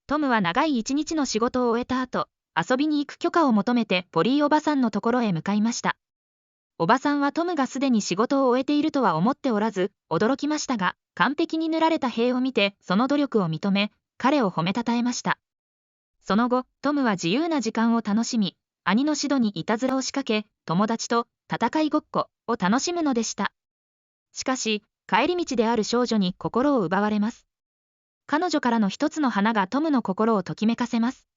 トムは長い一日の仕事を終えた後、遊びに行く許可を求めてポリーおばさんのところへ向かいました。おばさんはトムがすでに仕事を終えているとは思っておらず、驚きましたが、完璧に塗られた塀を見て、その努力を認め、彼を褒めたたえました。その後、トムは自由な時間を楽しみ、兄のシドにいたずらを仕掛け、友達と戦いごっこを楽しむのでした。しかし、帰り道である少女に心を奪われます。彼女からの一つの花がトムの心をときめかせます。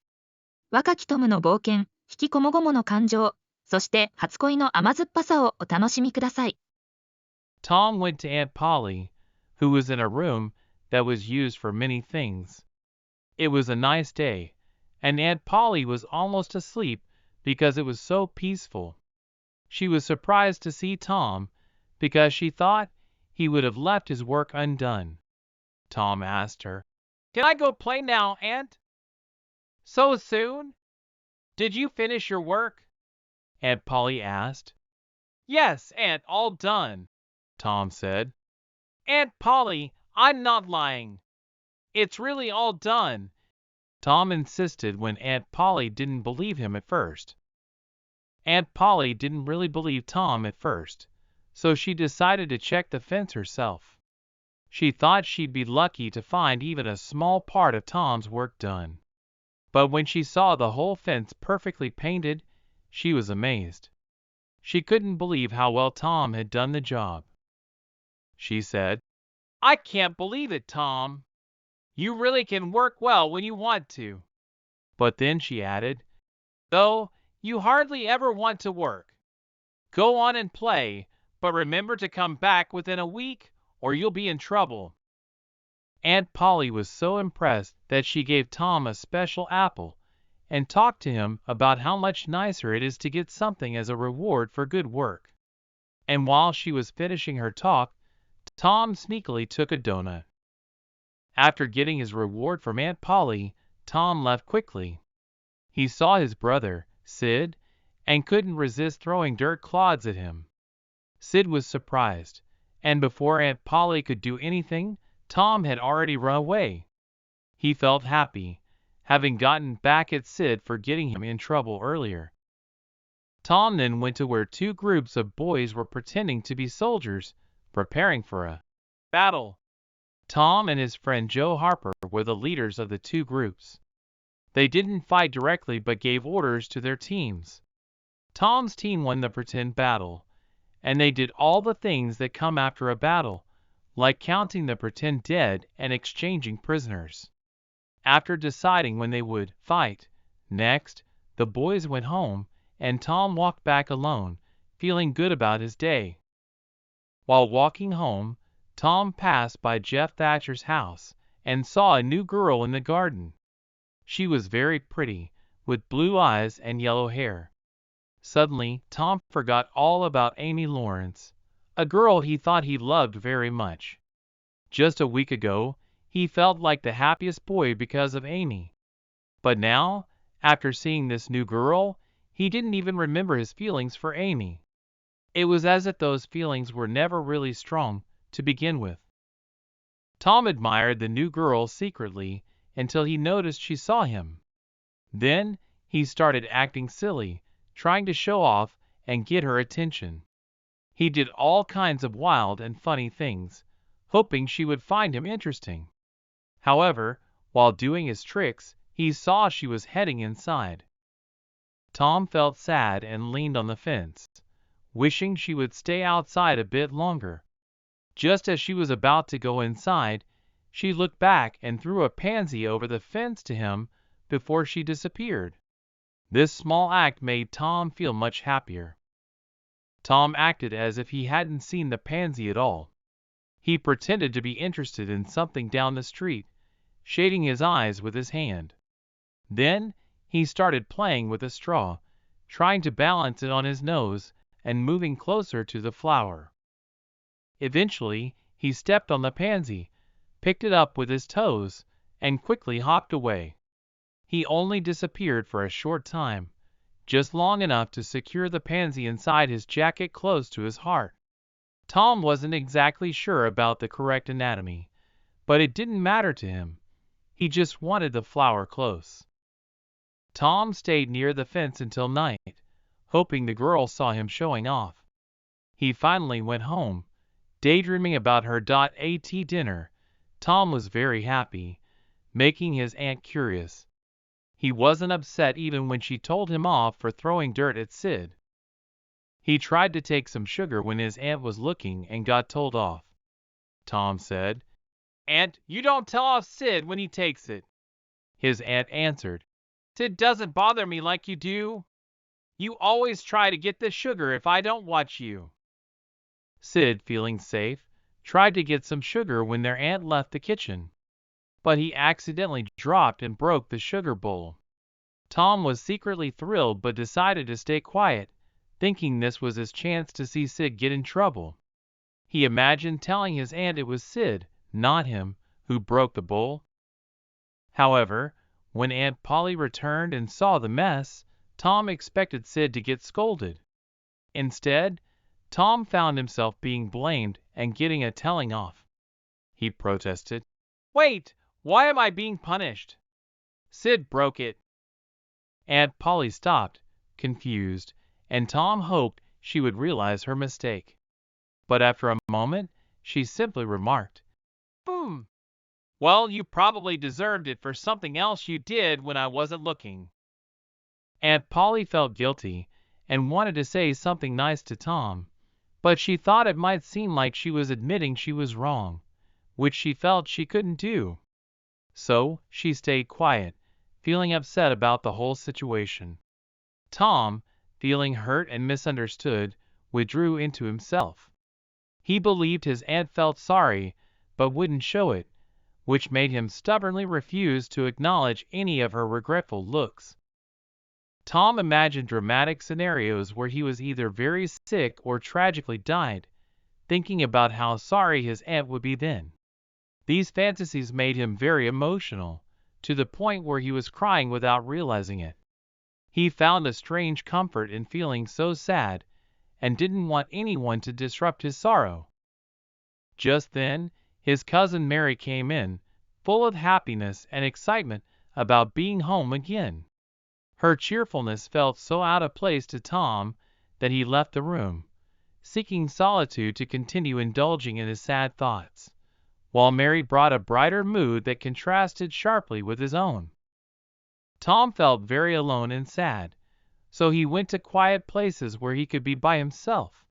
若きトムの冒険、引きこもごもの感情、そして初恋の甘酸っぱさをお楽しみください。Tom went to Aunt Polly, who was in a room that was used for many things. It was a nice day, and Aunt Polly was almost asleep because it was so peaceful. She was surprised to see Tom because she thought he would have left his work undone. Tom asked her, "Can I go play now, Aunt?" "So soon? Did you finish your work?" Aunt Polly asked. "Yes, Aunt, all done," Tom said. "Aunt Polly, I'm not lying. It's really all done," Tom insisted when Aunt Polly didn't believe him at first. Aunt Polly didn't really believe Tom at first, so she decided to check the fence herself. She thought she'd be lucky to find even a small part of Tom's work done. But when she saw the whole fence perfectly painted, she was amazed. She couldn't believe how well Tom had done the job. She said, "I can't believe it, Tom. You really can work well when you want to." But then she added, "Though you hardly ever want to work. Go on and play, but remember to come back within a week or you'll be in trouble." Aunt Polly was so impressed that she gave Tom a special apple and talked to him about how much nicer it is to get something as a reward for good work. And while she was finishing her talk, Tom sneakily took a donut. After getting his reward from Aunt Polly, Tom left quickly. He saw his brother, Sid, and couldn't resist throwing dirt clods at him. Sid was surprised, and before Aunt Polly could do anything, Tom had already run away. He felt happy, having gotten back at Sid for getting him in trouble earlier. Tom then went to where two groups of boys were pretending to be soldiers, preparing for a battle. Tom and his friend Joe Harper were the leaders of the two groups. They didn't fight directly but gave orders to their teams. Tom's team won the pretend battle, and they did all the things that come after a battle, like counting the pretend dead and exchanging prisoners. After deciding when they would fight next, the boys went home, and Tom walked back alone, feeling good about his day. While walking home, Tom passed by Jeff Thatcher's house and saw a new girl in the garden. She was very pretty, with blue eyes and yellow hair. Suddenly, Tom forgot all about Amy Lawrence, a girl he thought he loved very much. Just a week ago, he felt like the happiest boy because of Amy. But now, after seeing this new girl, he didn't even remember his feelings for Amy. It was as if those feelings were never really strong to begin with. Tom admired the new girl secretly until he noticed she saw him. Then, he started acting silly, trying to show off and get her attention. He did all kinds of wild and funny things, hoping she would find him interesting. However, while doing his tricks, he saw she was heading inside. Tom felt sad and leaned on the fence, wishing she would stay outside a bit longer. Just as she was about to go inside, she looked back and threw a pansy over the fence to him before she disappeared. This small act made Tom feel much happier. Tom acted as if he hadn't seen the pansy at all. He pretended to be interested in something down the street, shading his eyes with his hand. Then, he started playing with a straw, trying to balance it on his nose and moving closer to the flower. Eventually, he stepped on the pansy, picked it up with his toes, and quickly hopped away. He only disappeared for a short time, just long enough to secure the pansy inside his jacket close to his heart. Tom wasn't exactly sure about the correct anatomy, but it didn't matter to him. He just wanted the flower close. Tom stayed near the fence until night, hoping the girl saw him showing off. He finally went home, daydreaming about her at dinner. Tom was very happy, making his aunt curious. He wasn't upset even when she told him off for throwing dirt at Sid. He tried to take some sugar when his aunt was looking and got told off. Tom said, "Aunt, you don't tell off Sid when he takes it." His aunt answered, "Sid doesn't bother me like you do. You always try to get the sugar if I don't watch you." Sid, feeling safe, tried to get some sugar when their aunt left the kitchen, but he accidentally dropped and broke the sugar bowl. Tom was secretly thrilled but decided to stay quiet, thinking this was his chance to see Sid get in trouble. He imagined telling his aunt it was Sid, not him, who broke the bowl. However, when Aunt Polly returned and saw the mess, Tom expected Sid to get scolded. Instead, Tom found himself being blamed and getting a telling off. He protested, "Wait, why am I being punished? Sid broke it." Aunt Polly stopped, confused, and Tom hoped she would realize her mistake. But after a moment, she simply remarked, "Boom. Well, you probably deserved it for something else you did when I wasn't looking." Aunt Polly felt guilty and wanted to say something nice to Tom, but she thought it might seem like she was admitting she was wrong, which she felt she couldn't do. So she stayed quiet, feeling upset about the whole situation. Tom, feeling hurt and misunderstood, withdrew into himself. He believed his aunt felt sorry, but wouldn't show it, which made him stubbornly refuse to acknowledge any of her regretful looks. Tom imagined dramatic scenarios where he was either very sick or tragically died, thinking about how sorry his aunt would be then. These fantasies made him very emotional, to the point where he was crying without realizing it. He found a strange comfort in feeling so sad, and didn't want anyone to disrupt his sorrow. Just then, his cousin Mary came in, full of happiness and excitement about being home again. Her cheerfulness felt so out of place to Tom that he left the room, seeking solitude to continue indulging in his sad thoughts, while Mary brought a brighter mood that contrasted sharply with his own. Tom felt very alone and sad, so he went to quiet places where he could be by himself.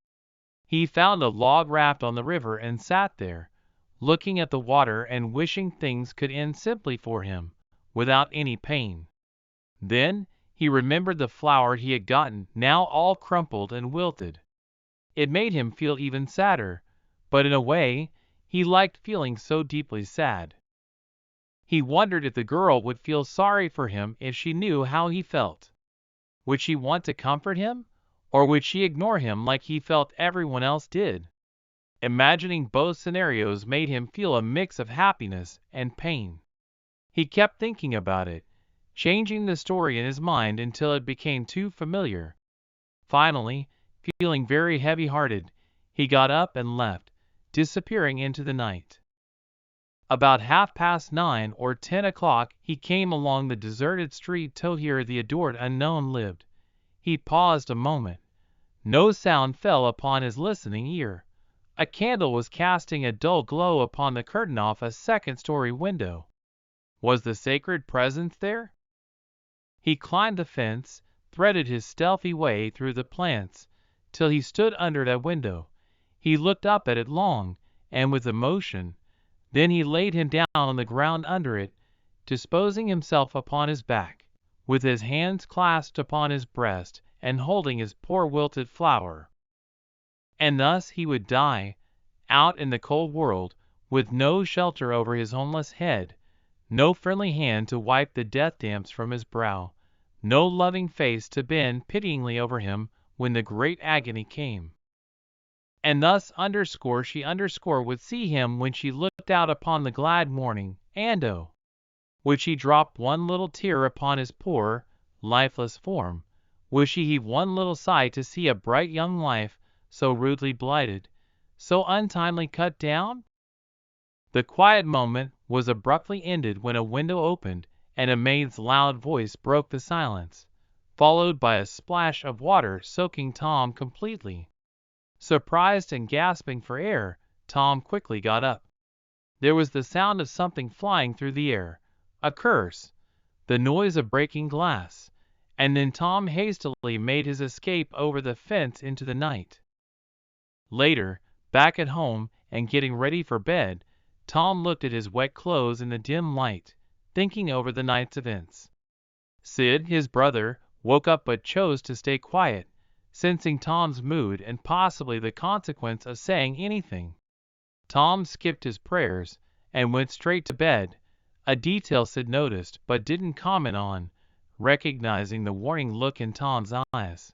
He found a log raft on the river and sat there, looking at the water and wishing things could end simply for him, without any pain. Then he remembered the flower he had gotten, now all crumpled and wilted. It made him feel even sadder, but in a way, he liked feeling so deeply sad. He wondered if the girl would feel sorry for him if she knew how he felt. Would she want to comfort him, or would she ignore him like he felt everyone else did? Imagining both scenarios made him feel a mix of happiness and pain. He kept thinking about it, changing the story in his mind until it became too familiar. Finally, feeling very heavy-hearted, he got up and left, disappearing into the night. About 9:30 or 10 o'clock he came along the deserted street to where the adored unknown lived. He paused a moment. No sound fell upon his listening ear. A candle was casting a dull glow upon the curtain off a second-story window. Was the sacred presence there? He climbed the fence, threaded his stealthy way through the plants, till he stood under that window. He looked up at it long, and with emotion. Then he laid him down on the ground under it, disposing himself upon his back, with his hands clasped upon his breast, and holding his poor wilted flower. And thus he would die, out in the cold world, with no shelter over his homeless head, no friendly hand to wipe the death damps from his brow, no loving face to bend pityingly over him when the great agony came. And thus she would see him when she looked out upon the glad morning, and oh, would she drop one little tear upon his poor, lifeless form, would she heave one little sigh to see a bright young life so rudely blighted, so untimely cut down? The quiet moment was abruptly ended when a window opened and a maid's loud voice broke the silence, followed by a splash of water soaking Tom completely. Surprised and gasping for air, Tom quickly got up. There was the sound of something flying through the air, a curse, the noise of breaking glass, and then Tom hastily made his escape over the fence into the night. Later, back at home and getting ready for bed, Tom looked at his wet clothes in the dim light, thinking over the night's events. Sid, his brother, woke up but chose to stay quiet, sensing Tom's mood and possibly the consequence of saying anything. Tom skipped his prayers and went straight to bed, a detail Sid noticed but didn't comment on, recognizing the warning look in Tom's eyes.